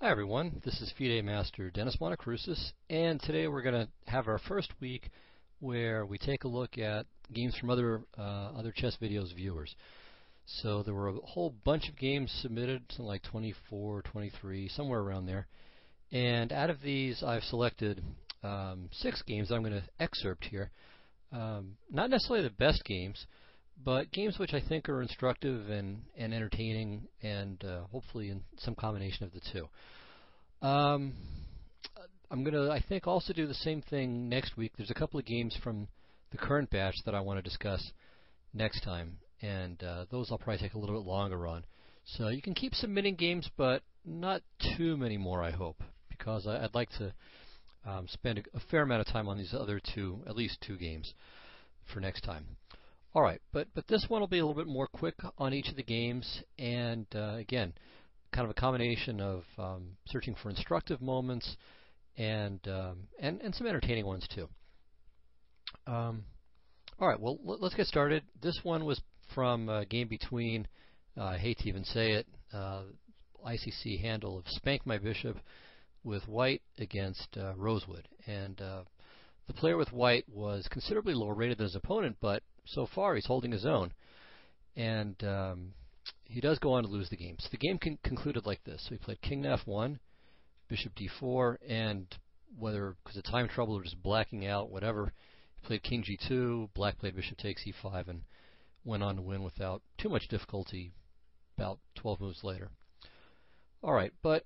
Hi everyone, this is FIDE Master Dennis Monokroussos, and today we're going to have our first week where we take a look at games from other chess videos viewers. So there were a whole bunch of games submitted, something like 24, 23, somewhere around there. And out of these, I've selected 6 games I'm going to excerpt here. Not necessarily the best games, but games which I think are instructive and entertaining, and hopefully in some combination of the two. I'm going to, I think, also do the same thing next week. There's a couple of games from the current batch that I want to discuss next time, and those I'll probably take a little bit longer on. So you can keep submitting games, but not too many more, I hope, because I'd like to spend a fair amount of time on these other two, at least 2 games, for next time. All right, but this one will be a little bit more quick on each of the games, and again, kind of a combination of searching for instructive moments and some entertaining ones too. All right, well, let's get started. This one was from a game between, I hate to even say it, ICC handle of Spank My Bishop with White against Rosewood. And the player with White was considerably lower rated than his opponent, but so far he's holding his own. And he does go on to lose the game. So the game concluded like this. So he played King to F1, Bishop D4, and whether because of time trouble or just blacking out, whatever, he played King G2, Black played Bishop takes E5, and went on to win without too much difficulty about 12 moves later. All right, but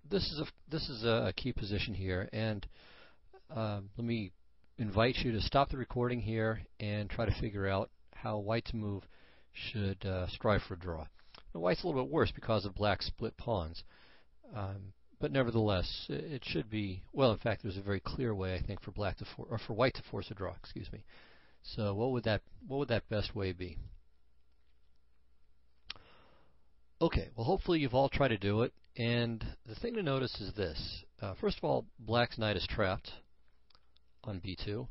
this is a key position here, and let me invite you to stop the recording here and try to figure out how White's move should strive for a draw. Now, White's a little bit worse because of Black's split pawns, but nevertheless, it should be, well, in fact, there's a very clear way, I think, for for White to force a draw. Excuse me. So, what would that best way be? Okay, well, hopefully you've all tried to do it, and the thing to notice is this. First of all, Black's knight is trapped on B2,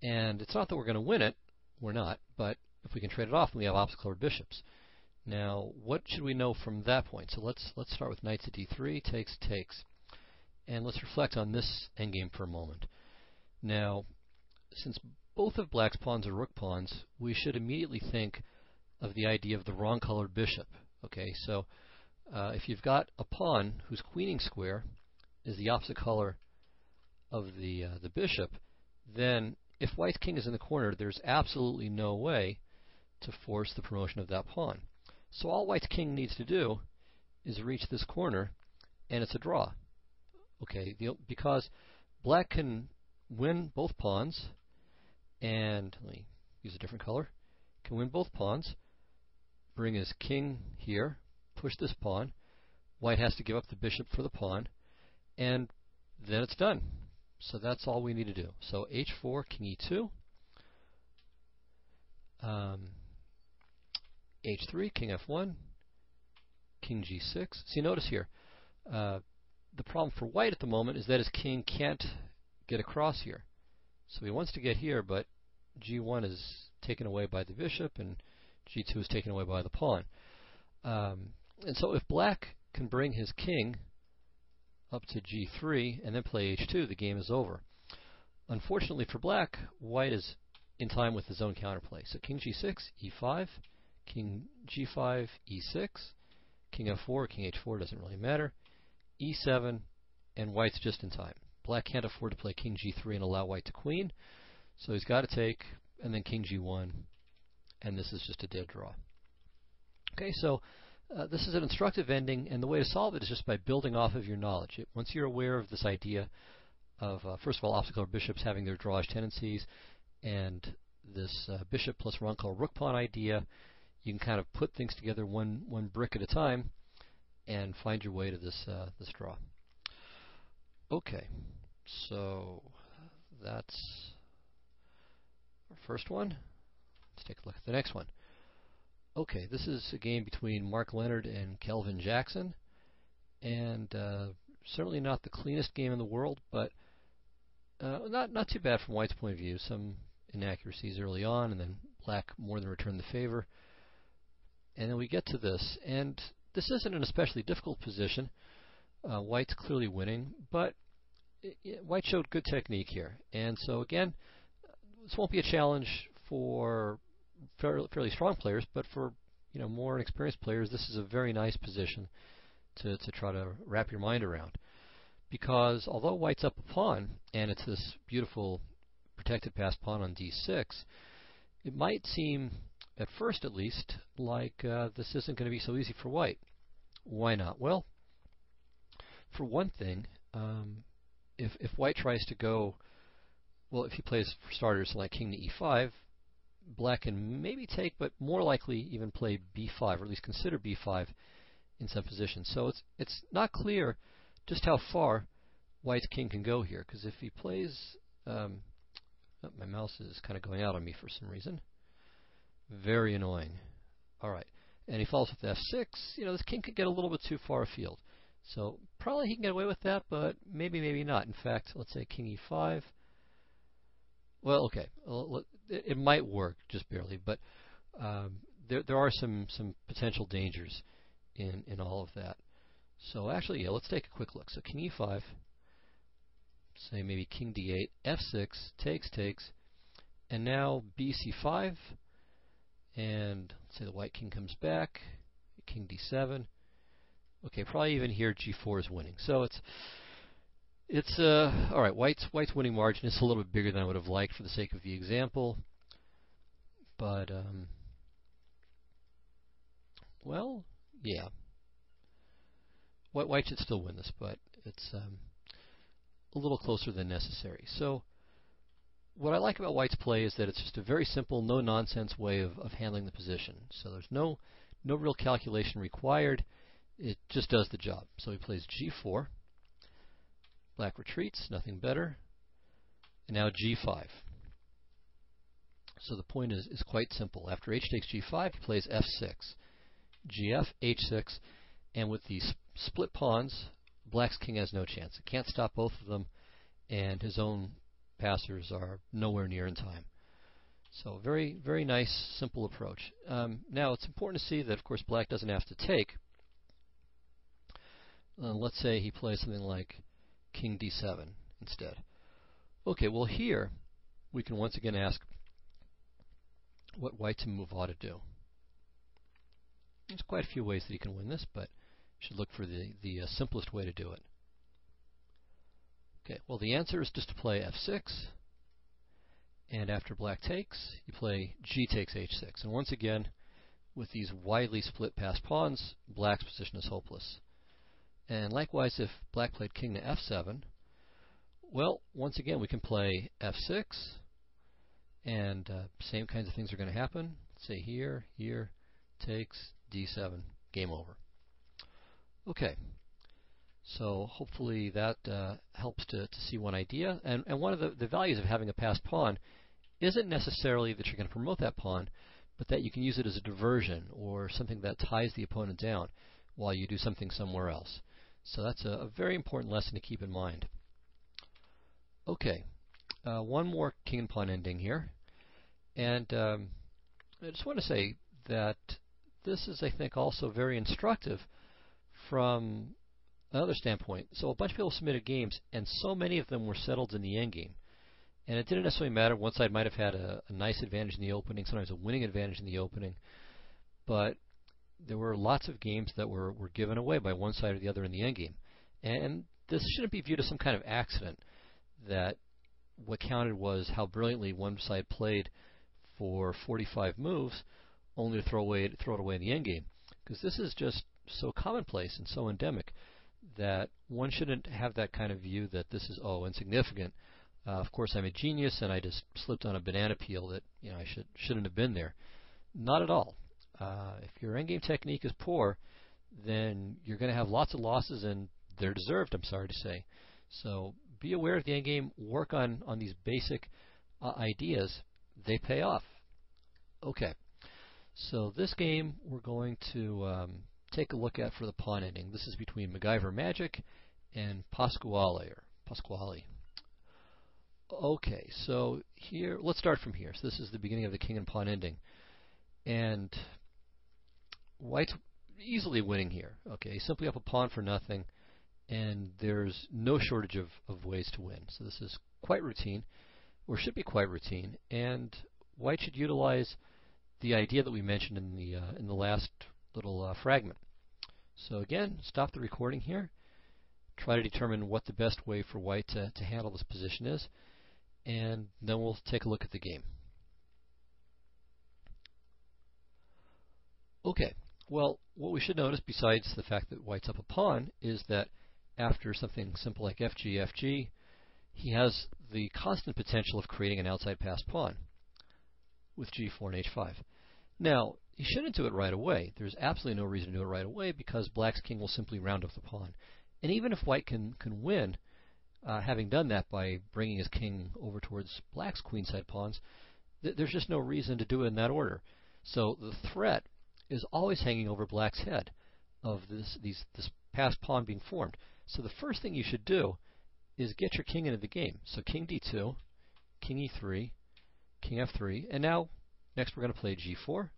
and it's not that we're going to win it. We're not, but if we can trade it off, we have opposite-colored bishops. Now, what should we know from that point? So let's start with knight to D3, takes, and let's reflect on this endgame for a moment. Now, since both of Black's pawns are rook pawns, we should immediately think of the idea of the wrong-colored bishop. Okay, so if you've got a pawn whose queening square is the opposite color of the bishop, then if White's king is in the corner, there's absolutely no way to force the promotion of that pawn. So all White's king needs to do is reach this corner, and it's a draw. Okay, because Black can win both pawns, and let me use a different color, can win both pawns, bring his king here, push this pawn, White has to give up the bishop for the pawn, and then it's done. So that's all we need to do. So H4, King E2, H3, King F1, King G6. See, notice here, the problem for White at the moment is that his king can't get across here. So he wants to get here, but G1 is taken away by the bishop, and G2 is taken away by the pawn. And so if Black can bring his king up to G3 and then play H2, the game is over. Unfortunately for Black, White is in time with his own counterplay. So King G6, E5, King G5, E6, King F4, King H4, doesn't really matter, E7, and White's just in time. Black can't afford to play King G3 and allow White to queen, so he's got to take, and then King G1, and this is just a dead draw. Okay, so this is an instructive ending, and the way to solve it is just by building off of your knowledge. Once you're aware of this idea of, first of all, opposite-colored bishops having their drawish tendencies, and this bishop plus wrong-color rook pawn idea, you can kind of put things together one brick at a time and find your way to this draw. Okay, so that's our first one. Let's take a look at the next one. Okay, this is a game between Mark Leonard and Kelvin Jackson, and certainly not the cleanest game in the world, but not too bad from White's point of view. Some inaccuracies early on, and then Black more than returned the favor. And then we get to this, and this isn't an especially difficult position. White's clearly winning, but White showed good technique here. And so again, this won't be a challenge for fairly strong players, but for more inexperienced players, this is a very nice position to try to wrap your mind around. Because although White's up a pawn, and it's this beautiful protected passed pawn on d6, it might seem, at first at least, like this isn't going to be so easy for White. Why not? Well, for one thing, if White tries to go, well, if he plays, for starters, like king to e5, Black can maybe take, but more likely even play b5, or at least consider b5 in some positions. So it's not clear just how far White's king can go here, because if he plays, oh, my mouse is kind of going out on me for some reason. Very annoying. All right, and he follows with f6. This king could get a little bit too far afield. So probably he can get away with that, but maybe not. In fact, let's say king e5. Well, okay, it might work just barely, but there are some potential dangers in all of that. So actually, yeah, let's take a quick look. So king e5, say maybe king d8, f6, takes, and now bc5, and let's say the white king comes back, king d7. Okay, probably even here g4 is winning. So it's all right. White's winning margin is a little bit bigger than I would have liked for the sake of the example, but well, yeah. White should still win this, but it's a little closer than necessary. So what I like about White's play is that it's just a very simple, no-nonsense way of handling the position. So there's no real calculation required. It just does the job. So he plays g4. Black retreats, nothing better. And now g5. So the point is quite simple. After h takes g5, he plays f6. gf, h6, and with these split pawns, Black's king has no chance. It can't stop both of them, and his own passers are nowhere near in time. So very, very nice, simple approach. Now it's important to see that, of course, Black doesn't have to take. Let's say he plays something like king d7 instead. Okay, well here we can once again ask what White's move ought to do. There's quite a few ways that he can win this, but you should look for the simplest way to do it. Okay, well the answer is just to play f6, and after Black takes, you play g takes h6. And once again, with these widely split passed pawns, Black's position is hopeless. And likewise, if Black played king to f7, well, once again, we can play f6, and same kinds of things are going to happen. Let's say here, takes, d7, game over. Okay, so hopefully that helps to see one idea. And one of the values of having a passed pawn isn't necessarily that you're going to promote that pawn, but that you can use it as a diversion or something that ties the opponent down while you do something somewhere else. So that's a very important lesson to keep in mind. Okay, one more king and pawn ending here. And I just want to say that this is, I think, also very instructive from another standpoint. So a bunch of people submitted games, and so many of them were settled in the endgame. And it didn't necessarily matter. One side might have had a nice advantage in the opening, sometimes a winning advantage in the opening. But there were lots of games that were given away by one side or the other in the endgame. And this shouldn't be viewed as some kind of accident, that what counted was how brilliantly one side played for 45 moves, only to throw it away in the endgame. Because this is just so commonplace and so endemic that one shouldn't have that kind of view that this is, insignificant. Of course, I'm a genius and I just slipped on a banana peel that I shouldn't have been there. Not at all. If your endgame technique is poor, then you're going to have lots of losses, and they're deserved, I'm sorry to say. So be aware of the endgame, work on these basic ideas. They pay off. Okay, so this game we're going to take a look at for the pawn ending. This is between MacGyver Magic and Pasquale. Okay, so here, let's start from here. So this is the beginning of the king and pawn ending. And White's easily winning here. Okay, simply up a pawn for nothing, and there's no shortage of ways to win. So this is quite routine, or should be quite routine, and white should utilize the idea that we mentioned in the last little fragment. So again, stop the recording here. Try to determine what the best way for white to handle this position is, and then we'll take a look at the game. Okay, well, what we should notice, besides the fact that white's up a pawn, is that after something simple like FG, FG, he has the constant potential of creating an outside pass pawn with G4 and H5. Now, he shouldn't do it right away. There's absolutely no reason to do it right away because black's king will simply round off the pawn. And even if white can win, having done that by bringing his king over towards black's queenside pawns, there's just no reason to do it in that order. So the threat is always hanging over black's head of this passed pawn being formed. So the first thing you should do is get your king into the game. So king d2, king e3, king f3, and now next we're going to play g4.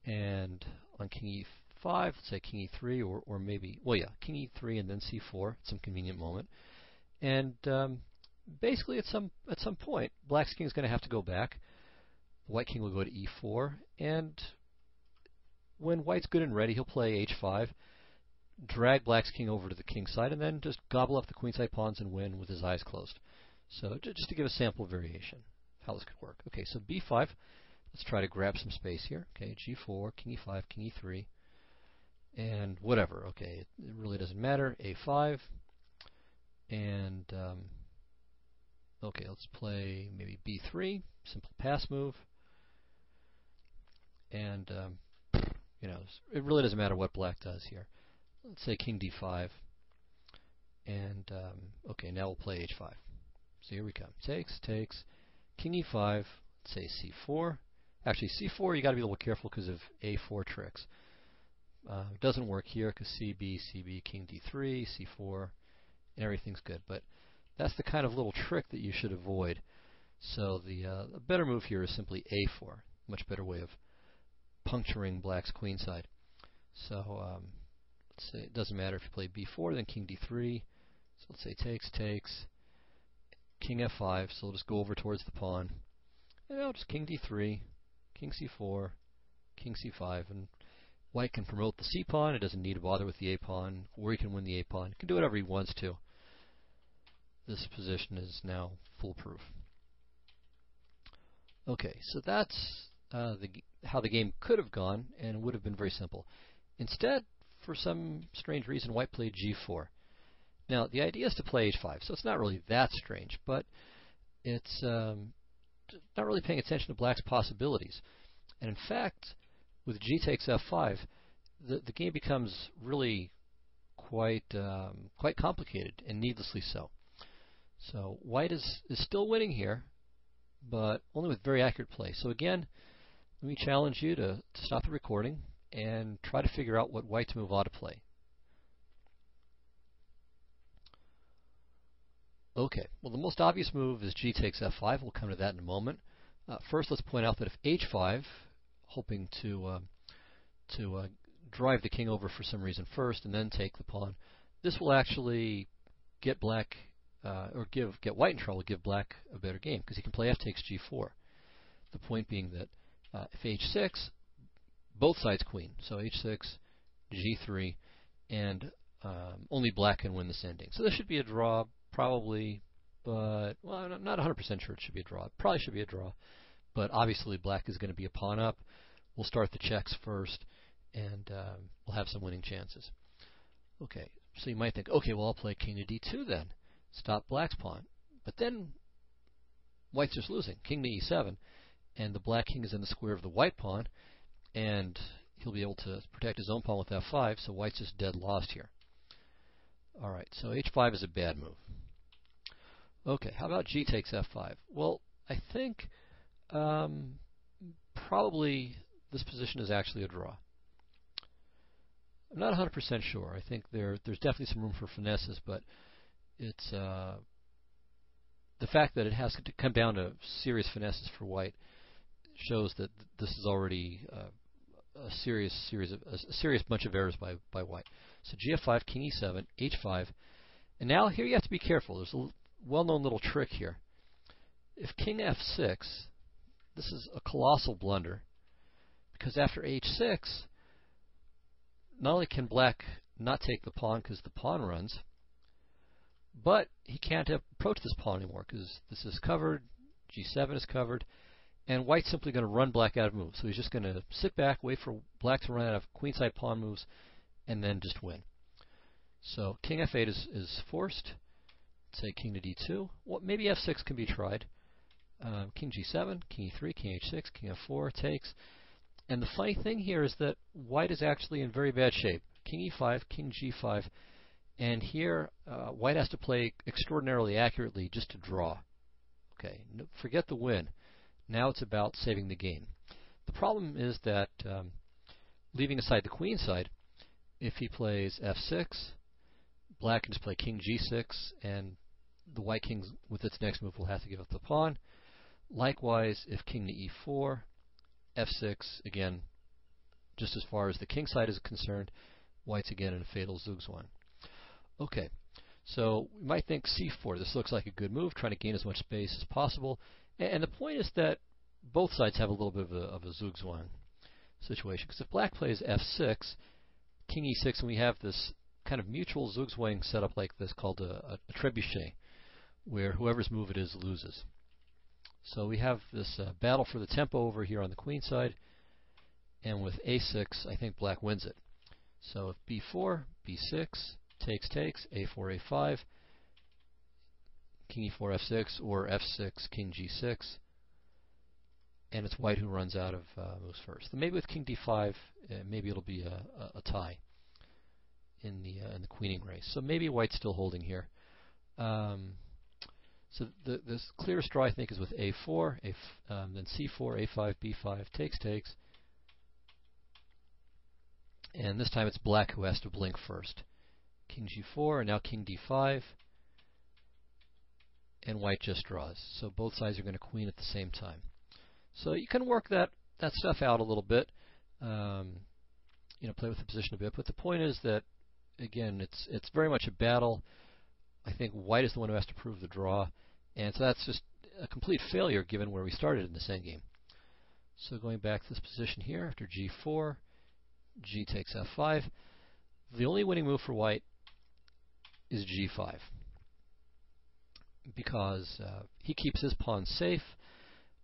And on king e5, let's say king e3, or maybe, well, yeah, king e3 and then c4 at some convenient moment. And basically, at some point, black's king is going to have to go back. The white king will go to e4, and when white's good and ready, he'll play h5, drag black's king over to the king side, and then just gobble up the queenside pawns and win with his eyes closed. So just to give a sample variation how this could work. Okay, so b5. Let's try to grab some space here. Okay, g4, king e5, king e3, and whatever. Okay, it really doesn't matter. a5, and okay, let's play maybe b3, simple pass move, and you know, it really doesn't matter what black does here. Let's say king d5, and okay, now we'll play h5. So here we come. Takes, takes, king e5. Let's say c4. Actually, c4 you got to be a little careful because of a4 tricks. It doesn't work here because cb, cb, king d3, c4, and everything's good. But that's the kind of little trick that you should avoid. So the better move here is simply a4. Much better way of puncturing black's queenside. So let's say it doesn't matter if you play b4, then king d3. So let's say takes, takes, king f5. So we'll just go over towards the pawn. And now just king d3, king c4, king c5, and white can promote the c pawn. It doesn't need to bother with the a pawn, or he can win the a pawn. He can do whatever he wants to. This position is now foolproof. Okay, so that's how the game could have gone, and it would have been very simple. Instead, for some strange reason, white played g4. Now, the idea is to play h5, so it's not really that strange, but it's not really paying attention to black's possibilities. And in fact, with g takes f5, the game becomes really quite complicated, and needlessly so. So white is still winning here, but only with very accurate play. So again, let me challenge you to stop the recording and try to figure out what white's move ought to play. Okay, well, the most obvious move is g takes f5. We'll come to that in a moment. First, let's point out that if h5, hoping to drive the king over for some reason first and then take the pawn, this will actually get black or get white in trouble, give black a better game because he can play f takes g4. The point being that if h6, both sides queen, so h6, g3, and only black can win this ending. So this should be a draw. Probably, but, well, I'm not 100% sure it should be a draw. It probably should be a draw, but obviously black is going to be a pawn up. We'll start the checks first, and we'll have some winning chances. Okay, so you might think, okay, well, I'll play king to d2 then. Stop black's pawn. But then white's just losing. King to e7, and the black king is in the square of the white pawn, and he'll be able to protect his own pawn with f5, so white's just dead lost here. All right, so h5 is a bad move. Okay, how about g takes f5? Well, I think probably this position is actually a draw. I'm not 100% sure. I think there's definitely some room for finesses, but it's the fact that it has to come down to serious finesses for white shows that this is already a serious bunch of errors by white. So gf5, king e7, h5, and now here you have to be careful. There's a well-known little trick here. If king f6, this is a colossal blunder, because after h6, not only can black not take the pawn because the pawn runs, but he can't approach this pawn anymore because this is covered, g7 is covered, and white's simply going to run black out of moves. So he's just going to sit back, wait for black to run out of queenside pawn moves, and then just win. So king f8 is forced. Say king to d2. Well, maybe f6 can be tried. King g7, king e3, king h6, king f4 takes. And the funny thing here is that white is actually in very bad shape. King e5, king g5, and here white has to play extraordinarily accurately just to draw. Okay, forget the win. Now it's about saving the game. The problem is that, leaving aside the queen side, if he plays f6, black can just play king g6, and the white king with its next move will have to give up the pawn. Likewise, if king to e4, f6, again, just as far as the king side is concerned, white's again in a fatal zugzwang. Okay, so we might think c4. This looks like a good move, trying to gain as much space as possible. And the point is that both sides have a little bit of a zugzwang situation. Because if black plays f6, king e6, and we have this kind of mutual zugzwang set up like this called a trebuchet, where whoever's move it is loses. So we have this battle for the tempo over here on the queen side, and with a6, I think black wins it. So if b4, b6, takes, a4, a5, king e4, f6, or f6, king g6, and it's white who runs out of moves first. Then maybe with king d5, maybe it'll be a tie in the queening race. So maybe white's still holding here. So the clearest draw, I think, is with a4, then c4, a5, b5, takes, and this time it's black who has to blink first. King g4, and now king d5, and white just draws. So both sides are going to queen at the same time. So you can work that stuff out a little bit, play with the position a bit. But the point is that, again, it's very much a battle. I think white is the one who has to prove the draw, and so that's just a complete failure given where we started in this endgame. So going back to this position here, after g4, g takes f5. The only winning move for white is g5, because he keeps his pawn safe,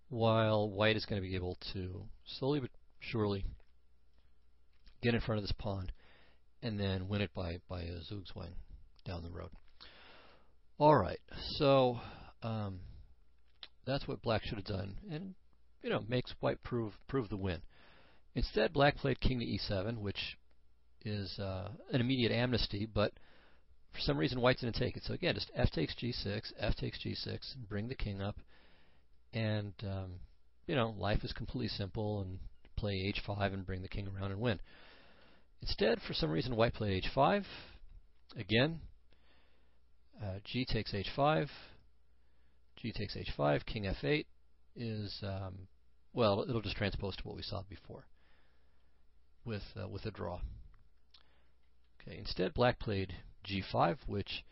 while white is going to be able to slowly but surely get in front of this pawn and then win it by a zugzwang down the road. Alright, so that's what black should have done, and makes white prove the win. Instead, black played king to e7, which is an immediate amnesty, but for some reason white didn't take it. So again, just f takes g6, f takes g6, bring the king up, and life is completely simple, and play h5 and bring the king around and win. Instead, for some reason, white played h5. Again, g takes h5, g takes h5, king f8 is, well, it'll just transpose to what we saw before with a draw. Okay, instead, black played g5, which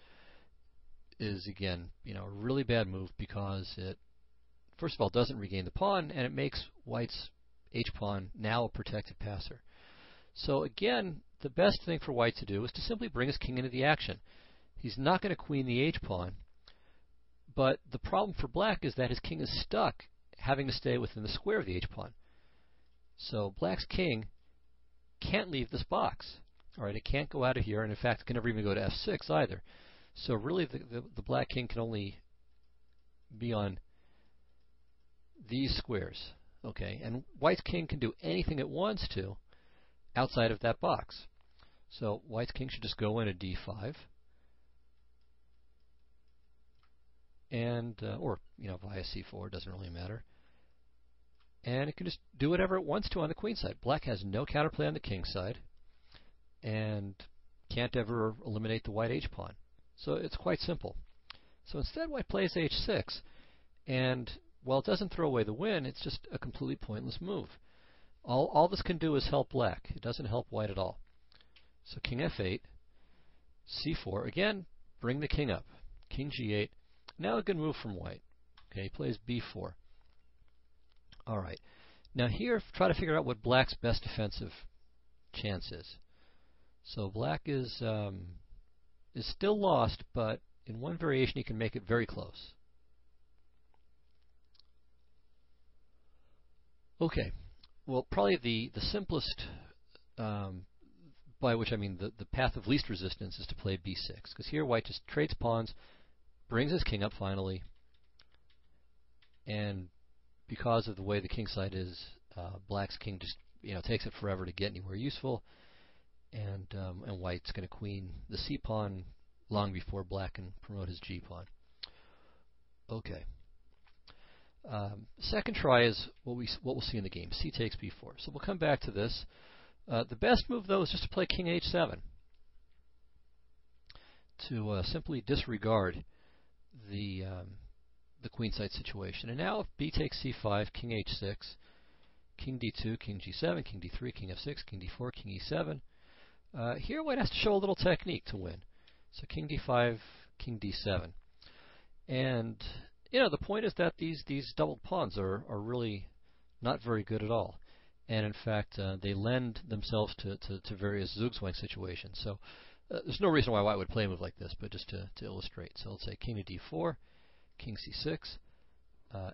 is, again, a really bad move because it, first of all, doesn't regain the pawn, and it makes white's h-pawn now a protected passer. So again, the best thing for white to do is to simply bring his king into the action. He's not going to queen the h-pawn, but the problem for black is that his king is stuck, having to stay within the square of the h-pawn. So black's king can't leave this box. Alright, it can't go out of here, and in fact, it can never even go to f6 either. So really, the black king can only be on these squares. Okay, and white's king can do anything it wants to outside of that box. So white's king should just go in at d5, and or via c4, doesn't really matter. And it can just do whatever it wants to on the queen side. Black has no counterplay on the king side, and can't ever eliminate the white h-pawn. So it's quite simple. So instead, white plays h6, and while it doesn't throw away the win, it's just a completely pointless move. All this can do is help black. It doesn't help white at all. So king f8, c4. Again, bring the king up. King g8. Now a good move from white. Okay, he plays b4. All right. Now here, try to figure out what black's best defensive chance is. So black is still lost, but in one variation he can make it very close. Okay. Well, probably the simplest, by which I mean the path of least resistance, is to play b6. Because here white just trades pawns, brings his king up finally, and because of the way the king side is, black's king just takes it forever to get anywhere useful, and white's going to queen the c pawn long before black can promote his g pawn. Okay. Second try is what we'll see in the game. C takes b4. So we'll come back to this. The best move, though, is just to play king h7 to simply disregard the queenside situation. And now if b takes c5, king h6, king d2, king g7, king d3, king f6, king d4, king e7. Here white has to show a little technique to win. So king d5, king d7. And the point is that these doubled pawns are really not very good at all. And in fact, they lend themselves to various Zugzwang situations. So there's no reason why white would play a move like this, but just to illustrate. So let's say king to d4, king c6,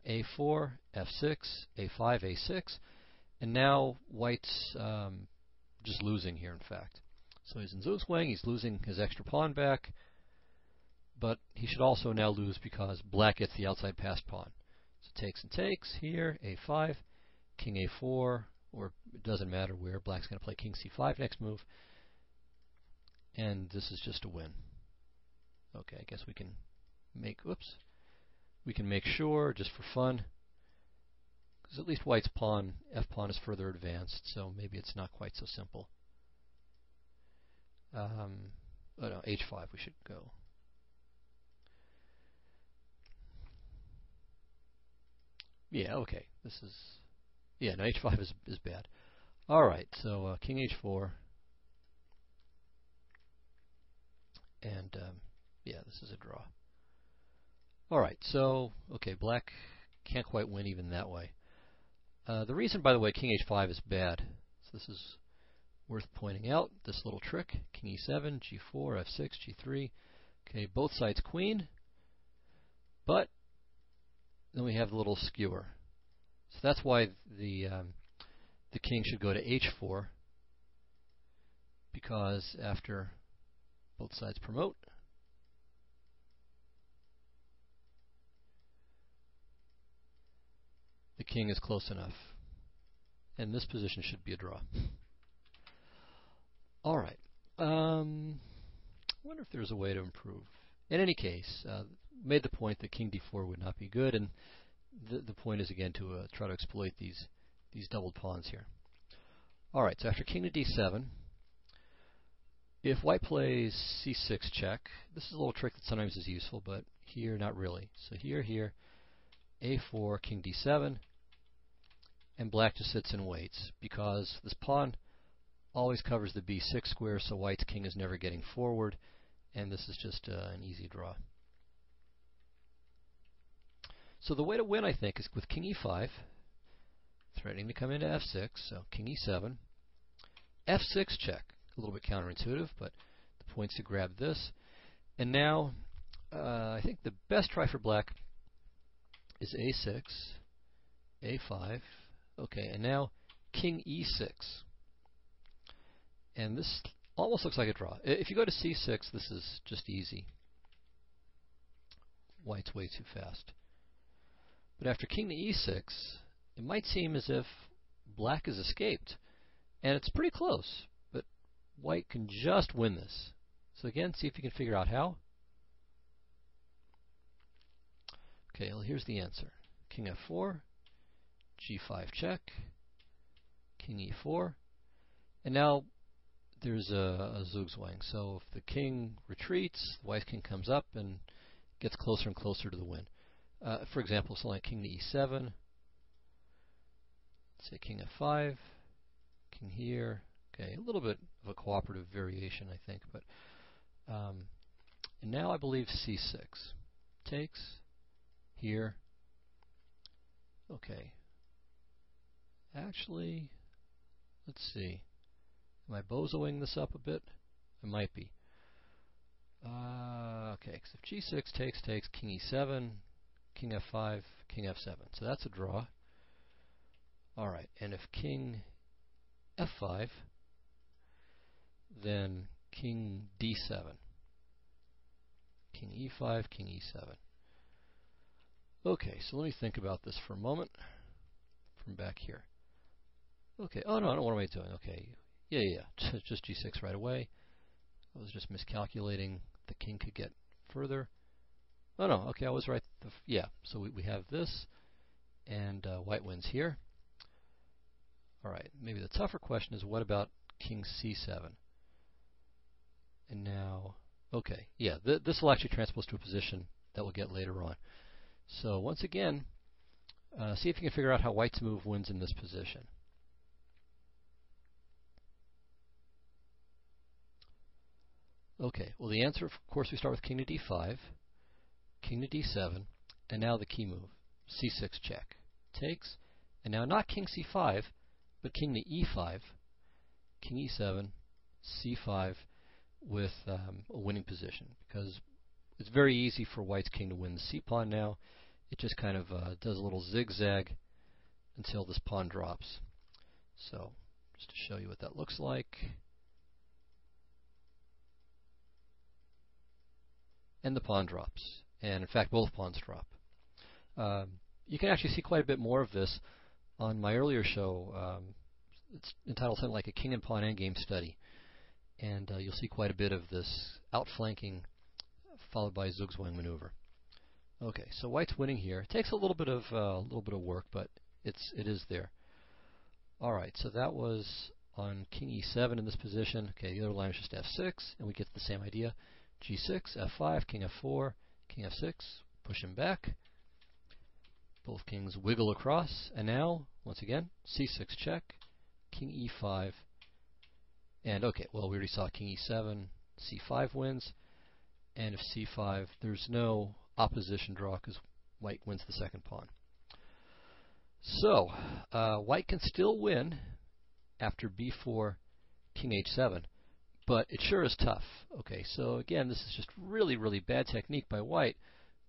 a4, f6, a5, a6. And now white's just losing here, in fact. So he's in Zugzwang, he's losing his extra pawn back. But he should also now lose because black gets the outside passed pawn. So takes and takes here, a5, king a4, or it doesn't matter where. Black's going to play king c5 next move. And this is just a win. Okay, I guess we can make, we can make sure, just for fun, because at least white's pawn, f pawn, is further advanced, so maybe it's not quite so simple. Oh no, h5 we should go. Yeah, okay. This is... Yeah, no, h5 is bad. Alright, so king h4. And, yeah, this is a draw. Alright, so, okay, black can't quite win even that way. The reason, by the way, king h5 is bad, so this is worth pointing out, this little trick. King e7, g4, f6, g3. Okay, both sides queen. But then we have the little skewer. So that's why the king should go to h4, because after both sides promote, the king is close enough. And this position should be a draw. Alright. I wonder if there's a way to improve. In any case, made the point that king d4 would not be good, and the point is again to try to exploit these doubled pawns here. Alright, so after king to d7, if white plays c6 check, this is a little trick that sometimes is useful, but here not really. So here, a4, king d7, and black just sits and waits, because this pawn always covers the b6 square, so white's king is never getting forward, and this is just an easy draw. So the way to win, I think, is with king e5, threatening to come into f6, so king e7, f6 check. A little bit counterintuitive, but the point's to grab this. And now, I think the best try for black is a6, a5, okay, and now king e6. And this almost looks like a draw. If you go to c6, this is just easy. White's way too fast. But after king to e6, it might seem as if black has escaped. And it's pretty close, but white can just win this. So again, see if you can figure out how. Okay, well, here's the answer. King f4, g5 check, king e4, and now there's a Zugzwang. So if the king retreats, the white king comes up and gets closer and closer to the win. For example, something like king to e7, let's say king f5, attacking here. Okay, a little bit of a cooperative variation, I think, but and now I believe c6 takes here. Okay. Actually, let's see. Am I bozoing this up a bit? I might be. Okay, because if g6 takes, king e7, king f5, king f7. So that's a draw. Alright, and if king f5, then king d7. King e5, king e7. Okay, so let me think about this for a moment from back here. Okay, oh no, what am I doing? Okay, yeah, just g6 right away. I was just miscalculating. The king could get further. Oh no, okay, I was right. Yeah, so we have this, and white wins here. Alright, maybe the tougher question is what about king c7? And now, okay, yeah, this will actually transpose to a position that we'll get later on. So once again, see if you can figure out how white's move wins in this position. Okay, well the answer, of course, we start with king to d5, king to d7, and now the key move, c6 check. Takes, and now not king c5, but king to e5, king e7, c5, with a winning position, because it's very easy for white's king to win the c-pawn now. It just kind of does a little zigzag until this pawn drops. So, just to show you what that looks like. And the pawn drops. And in fact, both pawns drop. You can actually see quite a bit more of this on my earlier show. It's entitled something like a king and pawn endgame study. And you'll see quite a bit of this outflanking followed by Zugzwang maneuver. Okay, so white's winning here. It takes a little bit of work, but it is there. All right, so that was on king e7 in this position. Okay, the other line is just f6, and we get the same idea. g6, f5, king f4, king f6, push him back. Both kings wiggle across, and now, once again, c6 check, king e5, and okay, well, we already saw king e7, c5 wins, and if c5, there's no opposition draw because white wins the second pawn. So, white can still win after b4, king h7, but it sure is tough. Okay, so again, this is just really, really bad technique by white,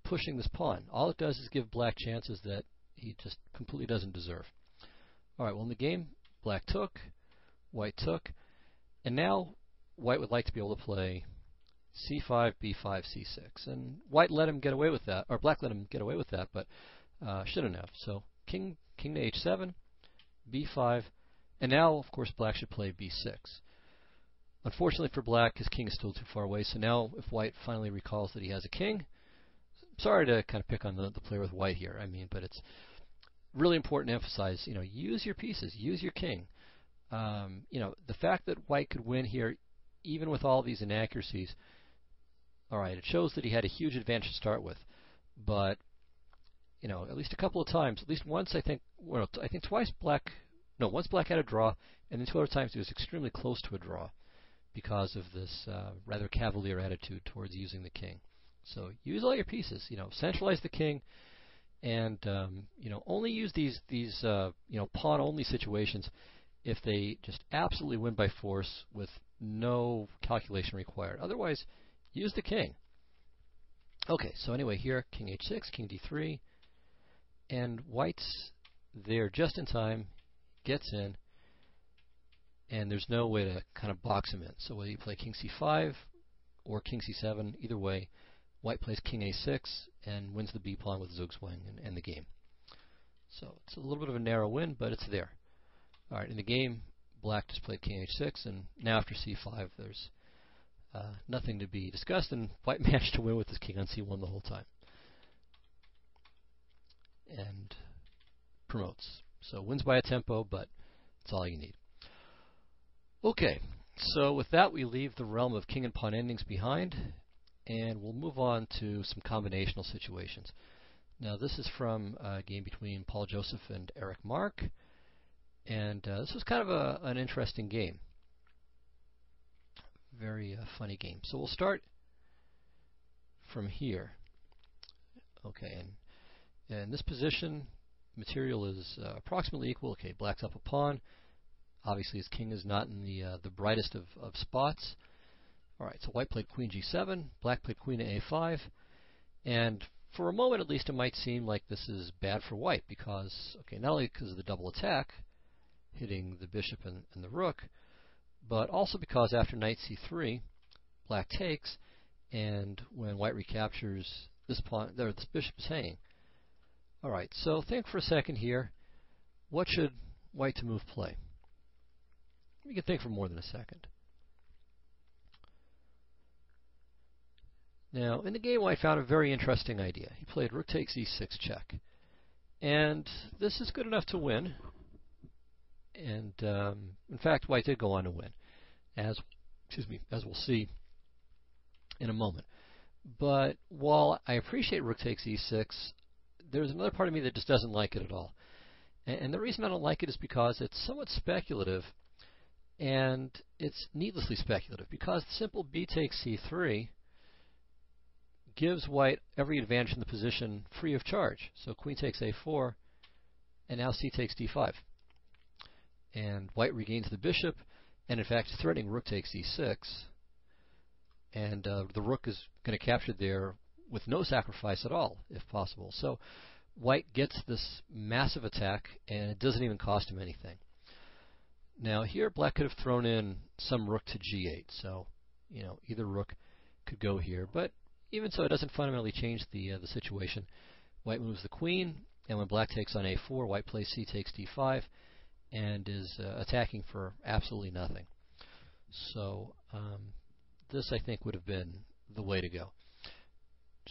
pushing this pawn. All it does is give black chances that he just completely doesn't deserve. Alright, well in the game, black took, white took, and now white would like to be able to play c5, b5, c6. And white let him get away with that, or black let him get away with that, but shouldn't have. So king to h7, b5, and now, of course, black should play b6. Unfortunately for black, his king is still too far away, so now if white finally recalls that he has a king, sorry to kind of pick on the player with white here, but it's really important to emphasize, use your pieces, use your king. The fact that white could win here, even with all these inaccuracies, alright, it shows that he had a huge advantage to start with, but at least a couple of times, at least once, I think twice once black had a draw, and then two other times he was extremely close to a draw because of this rather cavalier attitude towards using the king. So use all your pieces, centralize the king, and only use these pawn-only situations if they just absolutely win by force with no calculation required. Otherwise, use the king. Okay, so anyway, here, king h6, king d3, and white's there just in time, gets in, and there's no way to kind of box him in. So whether you play king c5 or king c7, either way, white plays king a6 and wins the b pawn with Zugzwang and end the game. So it's a little bit of a narrow win, but it's there. All right, in the game, black just played king h6, and now after c5, there's nothing to be discussed, and white managed to win with his king on c1 the whole time. And promotes. So wins by a tempo, but that's all you need. Okay, so with that, we leave the realm of king and pawn endings behind, and we'll move on to some combinational situations. Now, this is from a game between Paul Joseph and Eric Mark, And this was kind of an interesting game. Very funny game. So we'll start from here. Okay, and in this position, material is approximately equal. Okay, black's up a pawn. Obviously, his king is not in the brightest of spots. All right, so white played queen g7, black played queen to a5, and for a moment at least it might seem like this is bad for white because, okay, not only because of the double attack, hitting the bishop and the rook, but also because after knight c3, black takes, and when white recaptures this pawn, there, this bishop is hanging. All right, so think for a second here. What should white to move play? We can think for more than a second. Now, in the game, white found a very interesting idea. He played rook takes e6 check, and this is good enough to win. And in fact, white did go on to win, as we'll see in a moment. But while I appreciate rook takes e6, there's another part of me that just doesn't like it at all. And the reason I don't like it is because it's somewhat speculative, and it's needlessly speculative, because the simple b takes c3 gives white every advantage in the position free of charge. So queen takes a4, and now c takes d5. And white regains the bishop, and in fact is threatening rook takes e6. And the rook is going to capture there with no sacrifice at all, if possible. So white gets this massive attack, and it doesn't even cost him anything. Now here, black could have thrown in some rook to g8. So, either rook could go here. But even so, it doesn't fundamentally change the situation. White moves the queen, and when black takes on a4, white plays c takes d5, and is attacking for absolutely nothing. So this, I think, would have been the way to go.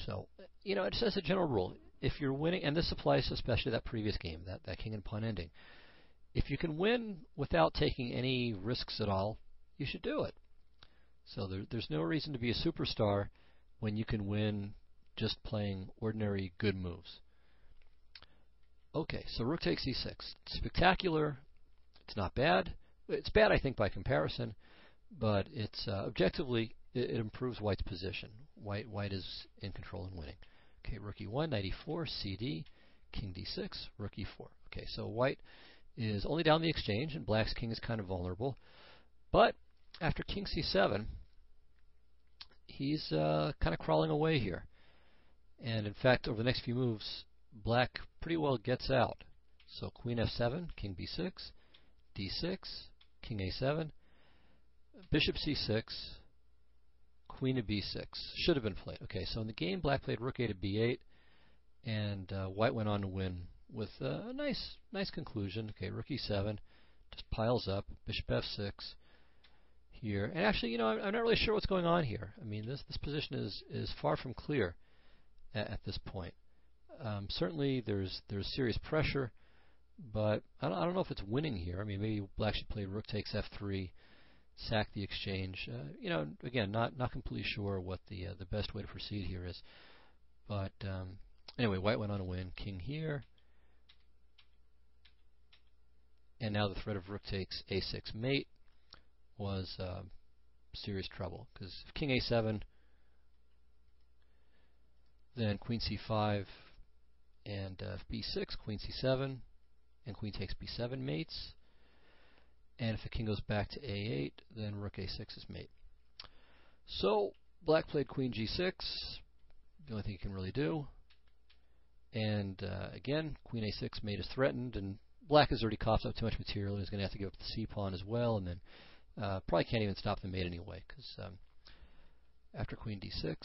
So, just as a general rule, if you're winning, and this applies especially to that previous game, that king and pawn ending, if you can win without taking any risks at all, you should do it. So there's no reason to be a superstar when you can win just playing ordinary good moves. Okay, so rook takes e6. Spectacular. It's not bad. It's bad, I think, by comparison, but it's objectively it improves white's position. White is in control and winning. Okay, rook e1, knight e4, cd, king d6, rook e4. Okay, so white is only down the exchange, and black's king is kind of vulnerable. But after king c7, he's kind of crawling away here. And in fact, over the next few moves, black pretty well gets out. So queen f7, king b6, d6, king a7, bishop c6, queen to b6. Should have been played. Okay, so in the game, black played rook a to b8, and white went on to win with a nice conclusion. Okay, rook e7 just piles up, bishop f6 here. And actually, I'm not really sure what's going on here. I mean, this position is far from clear at this point. Certainly, there's serious pressure, but I don't know if it's winning here. I mean, maybe black should play rook takes f3, sack the exchange. Again, not completely sure what the best way to proceed here is. But anyway, white went on to win. King here, and now the threat of rook takes a6 mate was serious trouble, because if king a7, then queen c5, and b6, queen c7, and queen takes b7 mates. And if the king goes back to a8, then rook a6 is mate. So black played queen g6, the only thing you can really do. And again, queen a6 mate is threatened, and black has already coughed up too much material, and is going to have to give up the c-pawn as well, and then probably can't even stop the mate anyway, because after queen d6,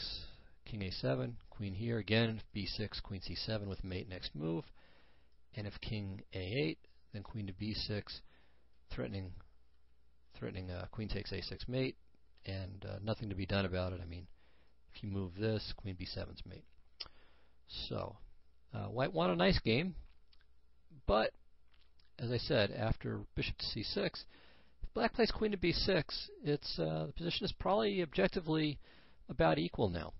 king a7, queen here, again, b6, queen c7 with mate next move. And if king a8, then queen to b6, threatening queen takes a6 mate, and nothing to be done about it. I mean, if you move this, queen b7's mate. So, white won a nice game, but, as I said, after bishop to c6, if black plays queen to b6, it's the position is probably objectively about equal now.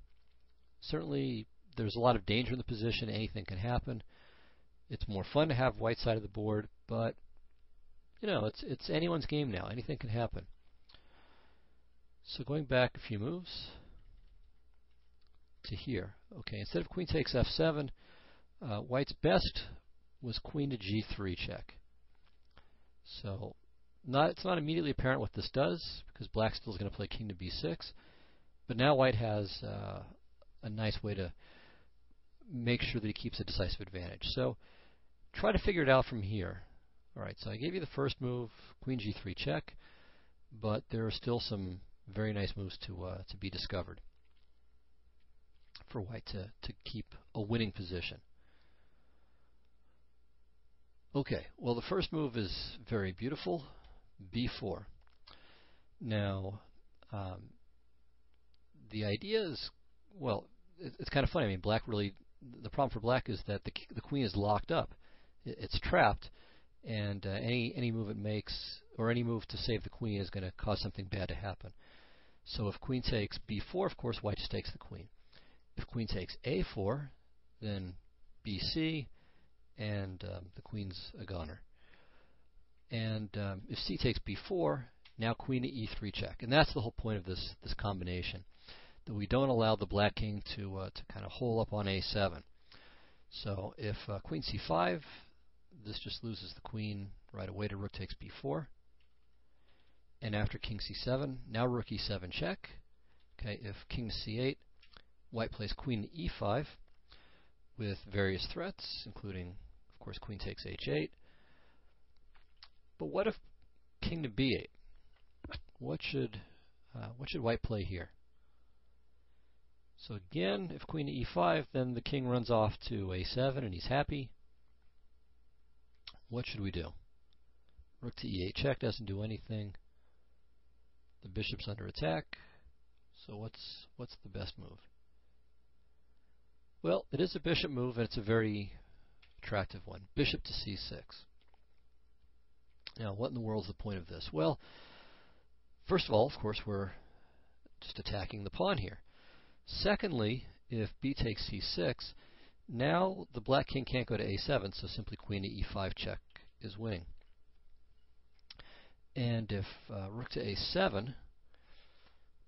Certainly, there's a lot of danger in the position. Anything can happen. It's more fun to have white side of the board, but it's anyone's game now. Anything can happen. So going back a few moves to here. Okay, instead of queen takes f7, white's best was queen to g3 check. So it's not immediately apparent what this does, because black still is going to play king to b6. But now white has a nice way to make sure that he keeps a decisive advantage. So try to figure it out from here. Alright, so I gave you the first move, queen g3 check, but there are still some very nice moves to be discovered for white to keep a winning position. Okay, well, the first move is very beautiful, b4. Now, the idea is, well, it's kind of funny. I mean, the problem for black is that the queen is locked up. It's trapped, and any move it makes, or any move to save the queen, is going to cause something bad to happen. So if queen takes b4, of course, white just takes the queen. If queen takes a4, then bc, and the queen's a goner. And if c takes b4, now queen to e3 check. And that's the whole point of this combination, that we don't allow the black king to kind of hole up on a7. So if queen c5, this just loses the queen right away to rook takes b4. And after king c7, now rook e7 check. Okay, if king to c8, white plays queen to e5 with various threats, including, of course, queen takes h8. But what if king to b8? What should white play here? So again, if queen to e5, then the king runs off to a7 and he's happy. What should we do? Rook to e8 check doesn't do anything. The bishop's under attack. So what's the best move? Well, it is a bishop move, and it's a very attractive one. Bishop to c6. Now, what in the world is the point of this? Well, first of all, of course, we're just attacking the pawn here. Secondly, if b takes c6, now the black king can't go to a7, so simply queen to e5 check is winning. And if rook to a7,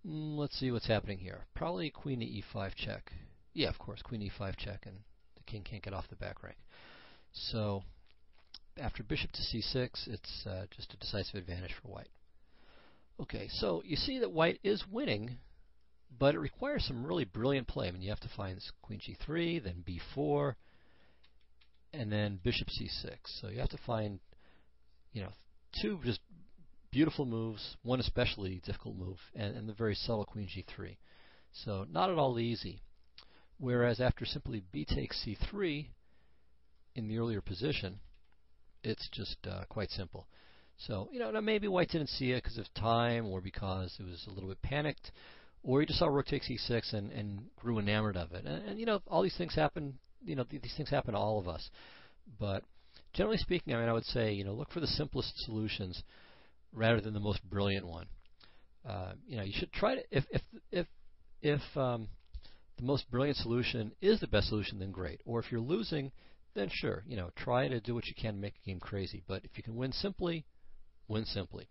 let's see what's happening here. Probably queen to e5 check. Yeah, of course, queen e5 check, and the king can't get off the back rank. So after bishop to c6, it's just a decisive advantage for white. Okay, so you see that white is winning, but it requires some really brilliant play. I mean, you have to find this queen g3, then b4, and then bishop c6. So you have to find, two just beautiful moves, one especially difficult move, and the very subtle queen g3. So not at all easy. Whereas after simply b takes c3 in the earlier position, it's just quite simple. So, now maybe white didn't see it because of time, or because it was a little bit panicked, or he just saw rook takes e6 and grew enamored of it. And all these things happen. These things happen to all of us. But generally speaking, I would say, look for the simplest solutions rather than the most brilliant one. You should try to, if the most brilliant solution is the best solution, then great. Or if you're losing, then sure, try to do what you can to make the game crazy. But if you can win simply, win simply.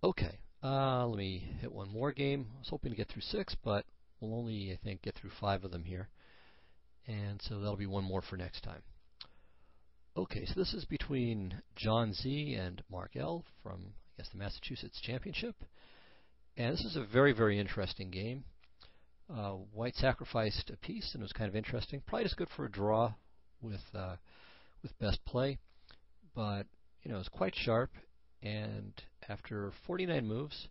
Okay, let me hit one more game. I was hoping to get through 6, but we'll only, I think, get through 5 of them here. And so that'll be one more for next time. Okay, so this is between John Z and Mark L from, I guess, the Massachusetts Championship. And this is a very, very interesting game. White sacrificed a piece, and it was kind of interesting. Probably just good for a draw with best play, but it was quite sharp. And after 49 moves,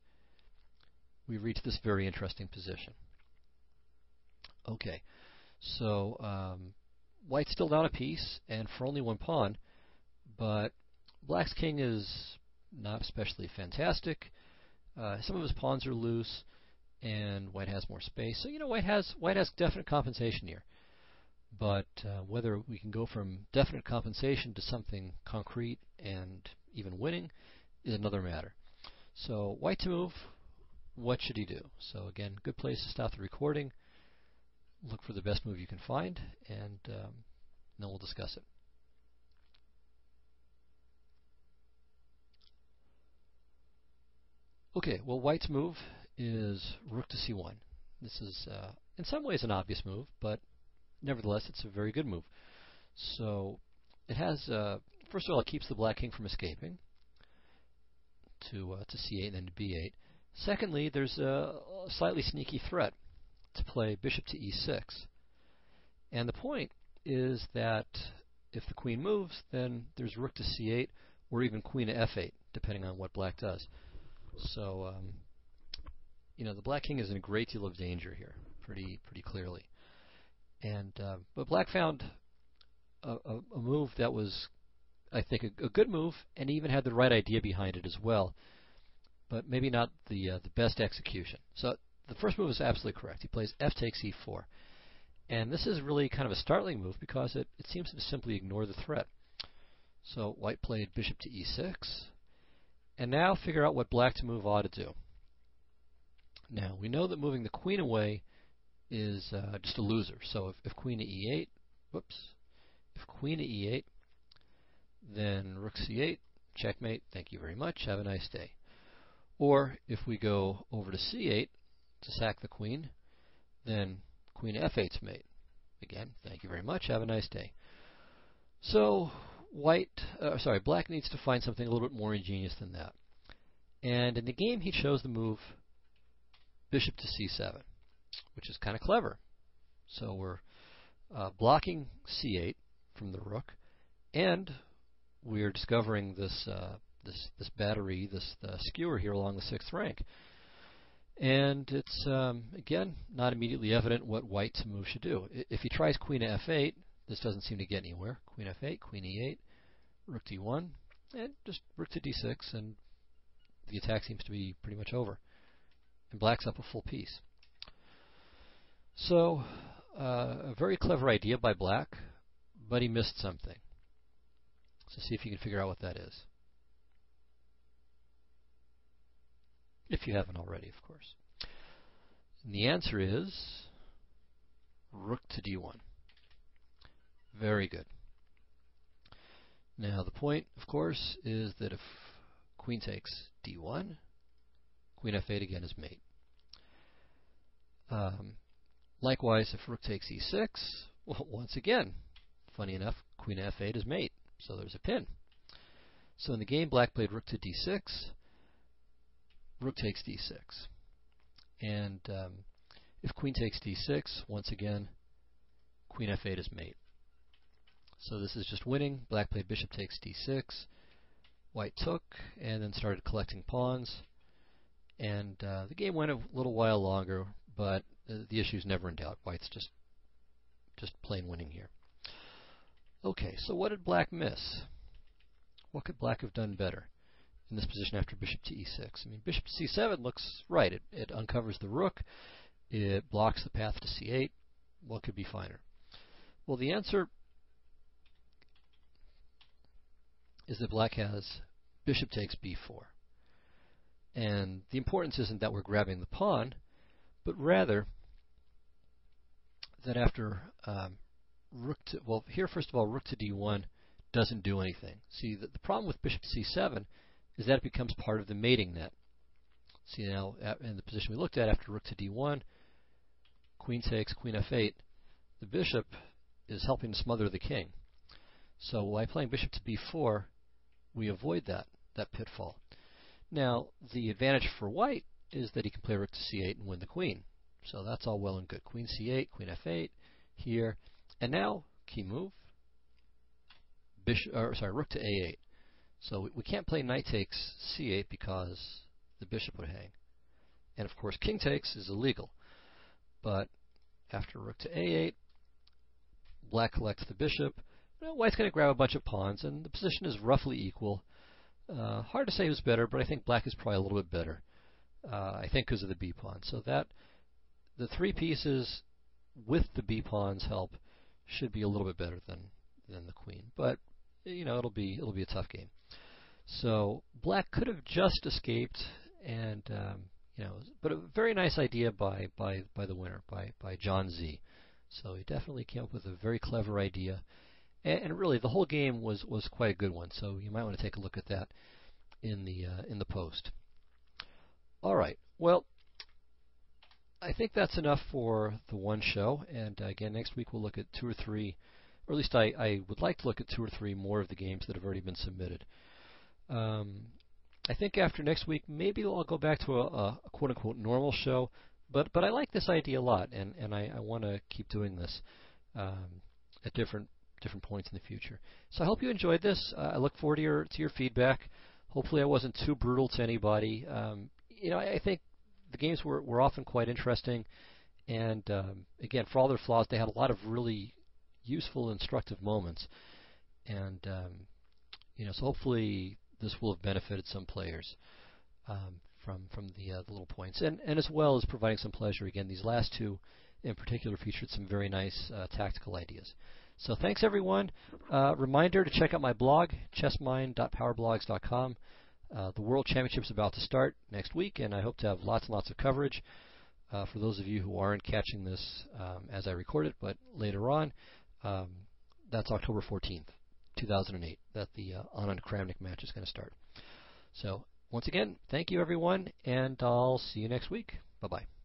we reached this very interesting position. Okay, so white's still down a piece, and for only one pawn, but black's king is not especially fantastic. Some of his pawns are loose, and white has more space. So, white has definite compensation here. But whether we can go from definite compensation to something concrete and even winning is another matter. So, white to move, what should he do? So again, good place to stop the recording. Look for the best move you can find, and then we'll discuss it. Okay, well, white's move is rook to c1. This is, in some ways, an obvious move, but nevertheless, it's a very good move. So it has, first of all, it keeps the black king from escaping to c8 and then to b8. Secondly, there's a slightly sneaky threat to play bishop to e6. And the point is that if the queen moves, then there's rook to c8 or even queen to f8, depending on what black does. So, the black king is in a great deal of danger here, pretty clearly. And but black found a move that was, I think, a good move, and even had the right idea behind it as well, but maybe not the best execution. So the first move is absolutely correct. He plays f takes e4. And this is really kind of a startling move because it seems to simply ignore the threat. So white played bishop to e6. And now figure out what black's move ought to do. Now, we know that moving the queen away is just a loser. So if queen to e8, if queen to e8, then rook c8, checkmate, thank you very much, have a nice day. Or if we go over to c8 to sack the queen, then queen to f8's mate. Again, thank you very much, have a nice day. So black needs to find something a little bit more ingenious than that. And in the game, he chose the move bishop to c7, which is kind of clever. So we're blocking c8 from the rook, and we're discovering this battery, this skewer here along the 6th rank. And it's, again, not immediately evident what white's move should do. If he tries queen to f8, this doesn't seem to get anywhere. Queen f8, queen e8, rook d1, and just rook to d6, and the attack seems to be pretty much over. And black's up a full piece. So, a very clever idea by black, but he missed something. So see if you can figure out what that is. If you haven't already, of course. And the answer is rook to d1. Very good. Now the point, of course, is that if queen takes d1, queen f8 again is mate. Likewise, if rook takes e6, well, once again, funny enough, queen f8 is mate, so there's a pin. So in the game, black played rook to d6, rook takes d6. And if queen takes d6, once again, queen f8 is mate. So this is just winning. Black played bishop takes d6, white took, and then started collecting pawns. And the game went a little while longer, but the issue's never in doubt. White's just plain winning here. Okay, so what did black miss? What could black have done better in this position after bishop to e6? I mean, bishop to c7 looks right. It uncovers the rook. It blocks the path to c8. What could be finer? Well, the answer is that black has bishop takes b4. And the importance isn't that we're grabbing the pawn, but rather that after here, first of all, rook to d1 doesn't do anything. See, the problem with bishop to c7 is that it becomes part of the mating net. See, now, in the position we looked at after rook to d1, queen takes, queen f8, the bishop is helping to smother the king. So by playing bishop to b4, we avoid that pitfall. Now, the advantage for white is that he can play rook to c8 and win the queen. So that's all well and good. Queen c8, queen f8, here. And now, key move, rook to a8. So we can't play knight takes c8 because the bishop would hang. And of course, king takes is illegal. But after rook to a8, black collects the bishop. Well, white's going to grab a bunch of pawns, and the position is roughly equal. Hard to say who's better, but I think black is probably a little bit better. I think because of the b pawn. So that the three pieces with the b pawn's help should be a little bit better than the queen. But it'll be a tough game. So black could have just escaped, and but a very nice idea by the winner, by John Z. So he definitely came up with a very clever idea. And really, the whole game was quite a good one. So you might want to take a look at that in the post. All right. Well, I think that's enough for the one show. And again, next week we'll look at two or three, or at least I would like to look at two or three more of the games that have already been submitted. I think after next week, maybe I'll go back to a quote-unquote normal show. But I like this idea a lot, and I want to keep doing this at different points in the future. So I hope you enjoyed this. I look forward to your feedback. Hopefully I wasn't too brutal to anybody. I think the games were often quite interesting, and again, for all their flaws, they had a lot of really useful, instructive moments. And so hopefully this will have benefited some players from the little points, and as well as providing some pleasure. Again, these last two in particular featured some very nice tactical ideas. So thanks, everyone. Reminder to check out my blog, chessmind.powerblogs.com. The World Championship is about to start next week, and I hope to have lots and lots of coverage. For those of you who aren't catching this as I record it, but later on, that's October 14th, 2008, that the Anand Kramnik match is going to start. So once again, thank you, everyone, and I'll see you next week. Bye-bye.